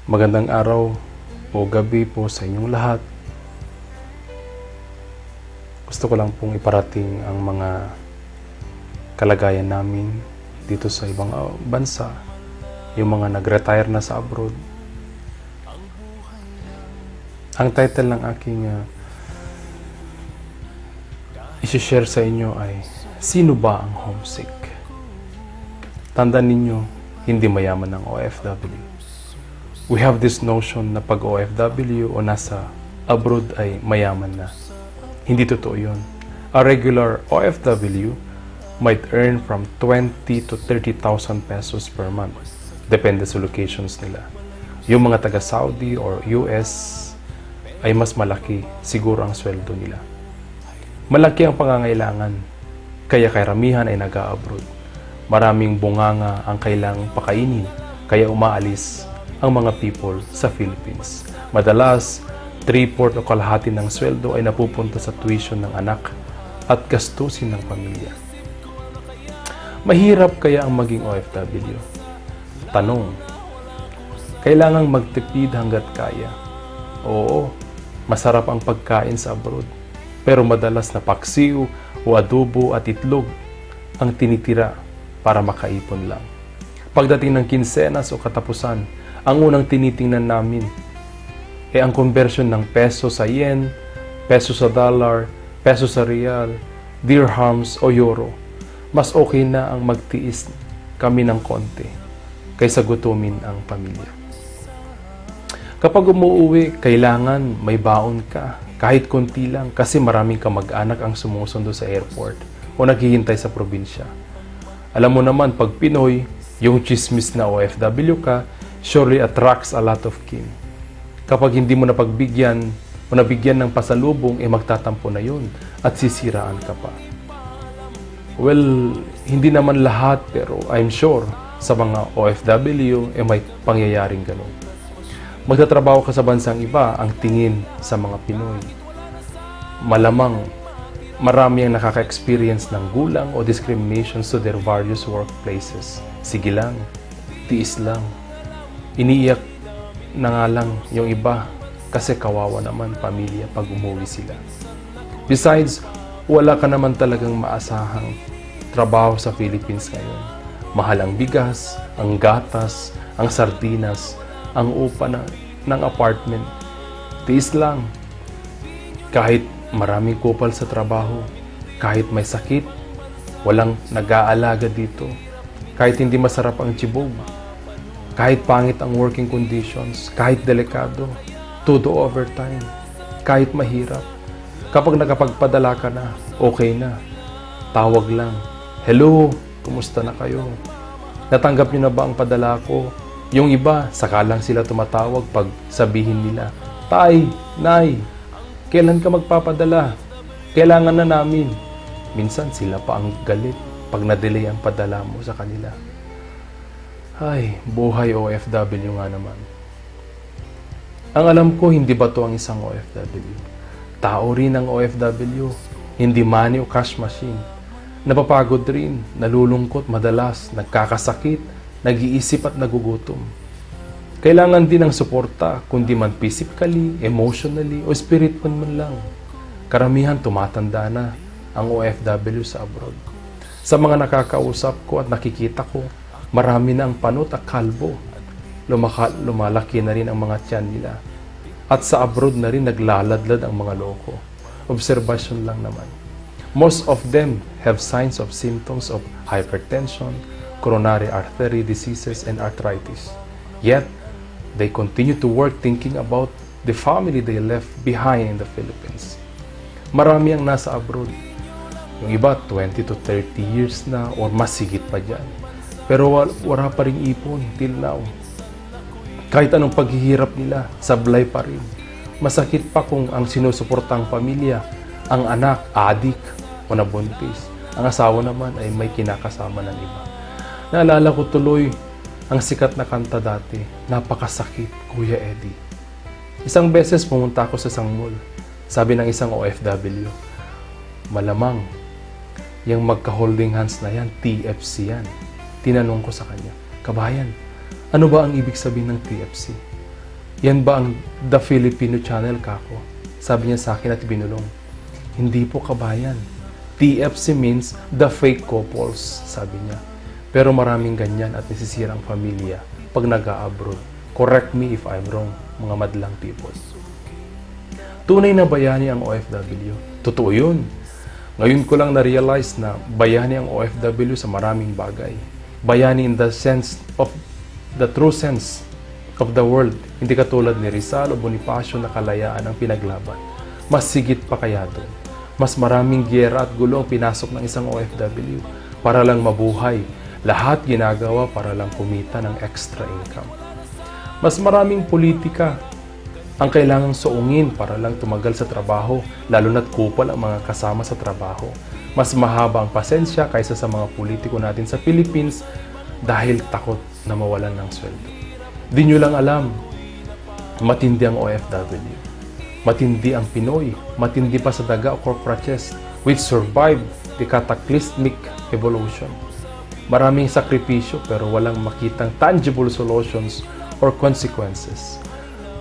Magandang araw o gabi po sa inyong lahat. Gusto ko lang pong iparating ang mga kalagayan namin dito sa ibang bansa, yung mga nag-retire na sa abroad. Ang title ng aking isi-share sa inyo ay Sino ba ang homesick? Tandaan ninyo, hindi mayaman ang OFW. We have this notion na pag OFW o nasa abroad ay mayaman na. Hindi totoo yun. A regular OFW might earn from 20 to 30,000 pesos per month. Depende sa locations nila. Yung mga taga-Saudi or US ay mas malaki siguro ang sweldo nila. Malaki ang pangangailangan, kaya karamihan ay nag-a-abroad. Maraming bunganga ang kailangang pakainin, kaya umaalis ang mga people sa Philippines. Madalas, 3/4 o kalahati ng sweldo ay napupunta sa tuition ng anak at gastusin ng pamilya. Mahirap kaya ang maging OFW? Tanong, kailangang magtipid hanggat kaya? Oo, masarap ang pagkain sa abroad, pero madalas na paksiw o adobo at itlog ang tinitira para makaipon lang. Pagdating ng kinsenas o katapusan, ang unang tinitingnan namin ay ang conversion ng peso sa yen, peso sa dollar, peso sa real, dirhams o euro. Mas okay na ang magtiis kami ng konti kaysa gutumin ang pamilya. Kapag umuuwi, kailangan may baon ka, kahit konti lang, kasi maraming kamag-anak ang sumusundo sa airport o naghihintay sa probinsya. Alam mo naman, pag Pinoy, yung chismis na OFW ka, surely attracts a lot of kin. Kapag hindi mo napagbigyan o nabigyan ng pasalubong, magtatampo na yun at sisiraan ka pa. Well, hindi naman lahat, pero I'm sure sa mga OFW may pangyayaring ganun. Magtatrabaho ka sa bansang iba, ang tingin sa mga Pinoy. Malamang marami ang nakaka-experience ng gulang o discriminations to their various workplaces. Sige lang, tiis lang. Iniiyak na nga lang yung iba kasi kawawa naman pamilya pag umuwi sila. Besides, wala ka naman talagang maasahang trabaho sa Philippines ngayon. Mahal ang bigas, ang gatas, ang sardinas, ang upa ng apartment. Tiis lang. Kahit maraming kupal sa trabaho, kahit may sakit, walang nag-aalaga dito, kahit hindi masarap ang tibog, kahit pangit ang working conditions, kahit delikado, todo overtime, kahit mahirap. Kapag nakapagpadala ka na, okay na. Tawag lang, hello, kumusta na kayo? Natanggap niyo na ba ang padala ko? Yung iba, saka lang sila tumatawag pag sabihin nila, Tay, Nay, kailan ka magpapadala? Kailangan na namin. Minsan sila pa ang galit pag na-delay ang padala mo sa kanila. Ay, buhay OFW nga naman. Ang alam ko, hindi ba to ang isang OFW? Tao rin ang OFW, hindi money o cash machine. Napapagod rin, nalulungkot madalas, nagkakasakit, nag-iisip at nagugutom. Kailangan din ng suporta, kundi man physically, emotionally, o spiritual man lang. Karamihan tumatanda na ang OFW sa abroad. Sa mga nakakausap ko at nakikita ko, marami na ang panot at kalbo. Lumalaki na rin ang mga tiyan nila. At sa abroad na rin naglaladlad ang mga loko. Obserbasyon lang naman. Most of them have signs of symptoms of hypertension, coronary artery diseases, and arthritis. Yet, they continue to work thinking about the family they left behind in the Philippines. Marami ang nasa abroad. Yung iba, 20 to 30 years na or mas sigit pa dyan. Pero wala pa rin ipon till now. Kahit anong paghihirap nila, sablay pa rin. Masakit pa kung ang sinusuportang pamilya, ang anak, adik o nabuntis. Ang asawa naman ay may kinakasama ng iba. Naalala ko tuloy ang sikat na kanta dati, Napakasakit, Kuya Eddie. Isang beses pumunta ako sa isang mall. Sabi ng isang OFW, malamang, yung magka-holding hands na yan, TFC yan. Tinanong ko sa kanya, kabayan, ano ba ang ibig sabihin ng TFC? Yan ba ang The Filipino Channel, kako? Sabi niya sa akin at binulong. Hindi po, kabayan. TFC means the fake couples, sabi niya. Pero maraming ganyan at nasisirang pamilya pag nag-a-abroad. Correct me if I'm wrong, mga madlang people. Tunay na bayani ang OFW. Totoo yun. Ngayon ko lang na-realize na bayani ang OFW sa maraming bagay. Bayani in the sense of the true sense of the world. Hindi katulad ni Rizal o Bonifacio na kalayaan ang pinaglaban. Mas sigit pa kaya doon. Mas maraming giyera at gulo ang pinasok ng isang OFW para lang mabuhay. Lahat ginagawa para lang kumita ng extra income. Mas maraming politika ang kailangang suungin para lang tumagal sa trabaho, lalo na't kupal ang mga kasama sa trabaho. Mas mahaba ang pasensya kaysa sa mga politiko natin sa Philippines dahil takot na mawalan ng sweldo. Di nyo lang alam, matindi ang OFW. Matindi ang Pinoy, matindi pa sa daga o corporates which survived the cataclysmic evolution. Maraming sakripisyo pero walang makitang tangible solutions or consequences.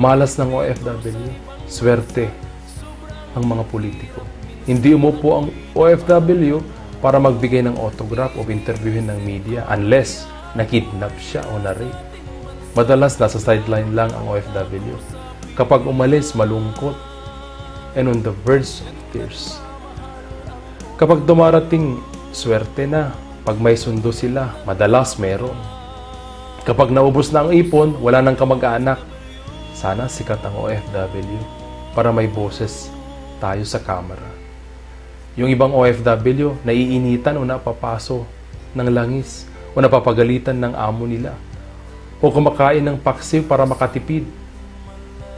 Malas ng OFW, swerte ang mga politiko. Hindi umupo ang OFW para magbigay ng autograph o interviewin ng media unless nakidnap siya o na-rape. Madalas nasa sideline lang ang OFW. Kapag umalis, malungkot and on the verge of tears. Kapag dumarating, swerte na. Pag may sundo sila, madalas meron. Kapag naubos na ang ipon, wala nang kamag-anak. Sana sikat ang OFW para may boses tayo sa kamera. Yung ibang OFW, naiinitan o napapaso ng langis o napapagalitan ng amo nila o kumakain ng paksiw para makatipid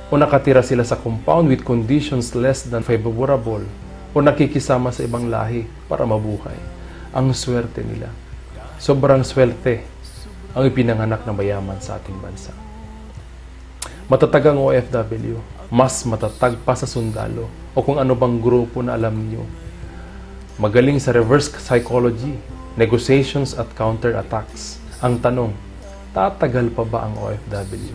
o nakatira sila sa compound with conditions less than favorable o nakikisama sa ibang lahi para mabuhay. Ang swerte nila. Sobrang swerte ang ipinanganak na mayaman sa ating bansa. Matatag ang OFW, mas matatag pa sa sundalo o kung ano bang grupo na alam niyo. Magaling sa reverse psychology, negotiations at counter-attacks. Ang tanong, tatagal pa ba ang OFW?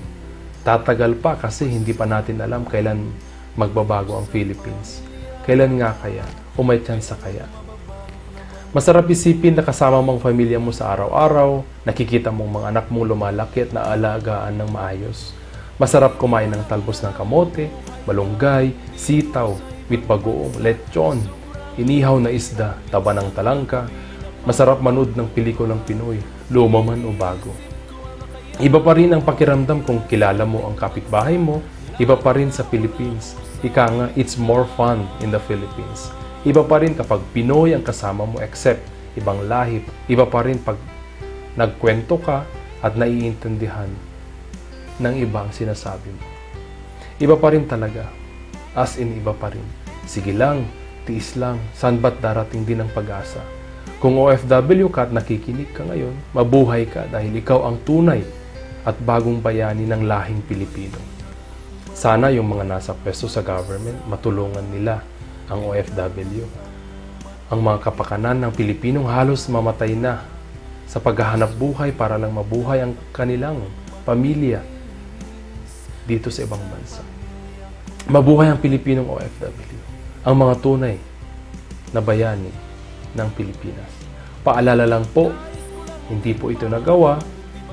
Tatagal pa kasi hindi pa natin alam kailan magbabago ang Philippines. Kailan nga kaya? O may tsansa kaya? Masarap isipin na kasama mong pamilya mo sa araw-araw, nakikita mong mga anak mong lumalaki at naalagaan ng maayos. Masarap kumain ng talbos ng kamote, malunggay, sitaw, with bagoong, lechon, inihaw na isda, taba ng talangka. Masarap manood ng pelikulang Pinoy, luma man o bago. Iba pa rin ang pakiramdam kung kilala mo ang kapitbahay mo, iba pa rin sa Philippines. Ika nga, it's more fun in the Philippines. Iba pa rin kapag Pinoy ang kasama mo except ibang lahi. Iba pa rin pag nagkwento ka at naiintindihan ng iba ang sinasabi mo. Iba pa rin talaga. As in, iba pa rin. Sige lang, tiis lang, saan ba't darating din ang pag-asa? Kung OFW ka at nakikinig ka ngayon, mabuhay ka dahil ikaw ang tunay at bagong bayani ng lahing Pilipino. Sana yung mga nasa pwesto sa government, matulungan nila ang OFW. Ang mga kapakanan ng Pilipinong halos mamatay na sa paghahanap buhay para lang mabuhay ang kanilang pamilya dito sa ibang bansa. Mabuhay ang Pilipinong OFW, ang mga tunay na bayani ng Pilipinas. Paalala lang po, hindi po ito nagawa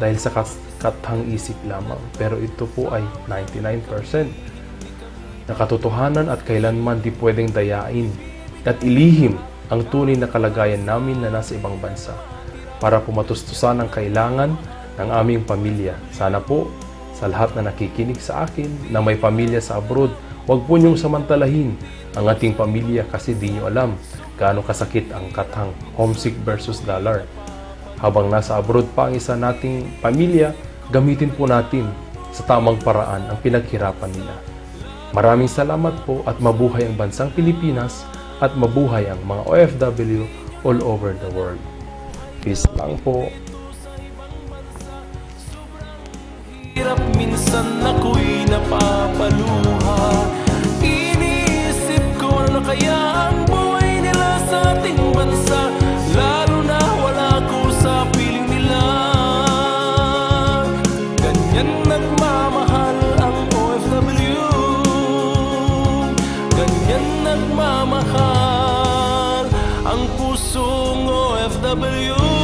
dahil sa kathang isip lamang, pero ito po ay 99% na katotohanan at kailanman di pwedeng dayain at ilihim ang tunay na kalagayan namin na nasa ibang bansa para pumatustusan ang kailangan ng aming pamilya. Sana po sa lahat na nakikinig sa akin na may pamilya sa abroad, huwag po niyong samantalahin ang ating pamilya kasi di niyo alam gaano kasakit ang kathang homesick versus dollar. Habang nasa abroad pa ang isa nating pamilya, gamitin po natin sa tamang paraan ang pinaghirapan nila. Maraming salamat po at mabuhay ang bansang Pilipinas at mabuhay ang mga OFW all over the world. Peace lang po. Hirap minsan ako'y napapaluha. Iniisip ko na kaya ang buhay nila sa ating bansa, lalo na wala ko sa piling nila. Ganyan nagmamahal ang nagmamahal. Ang pusong OFW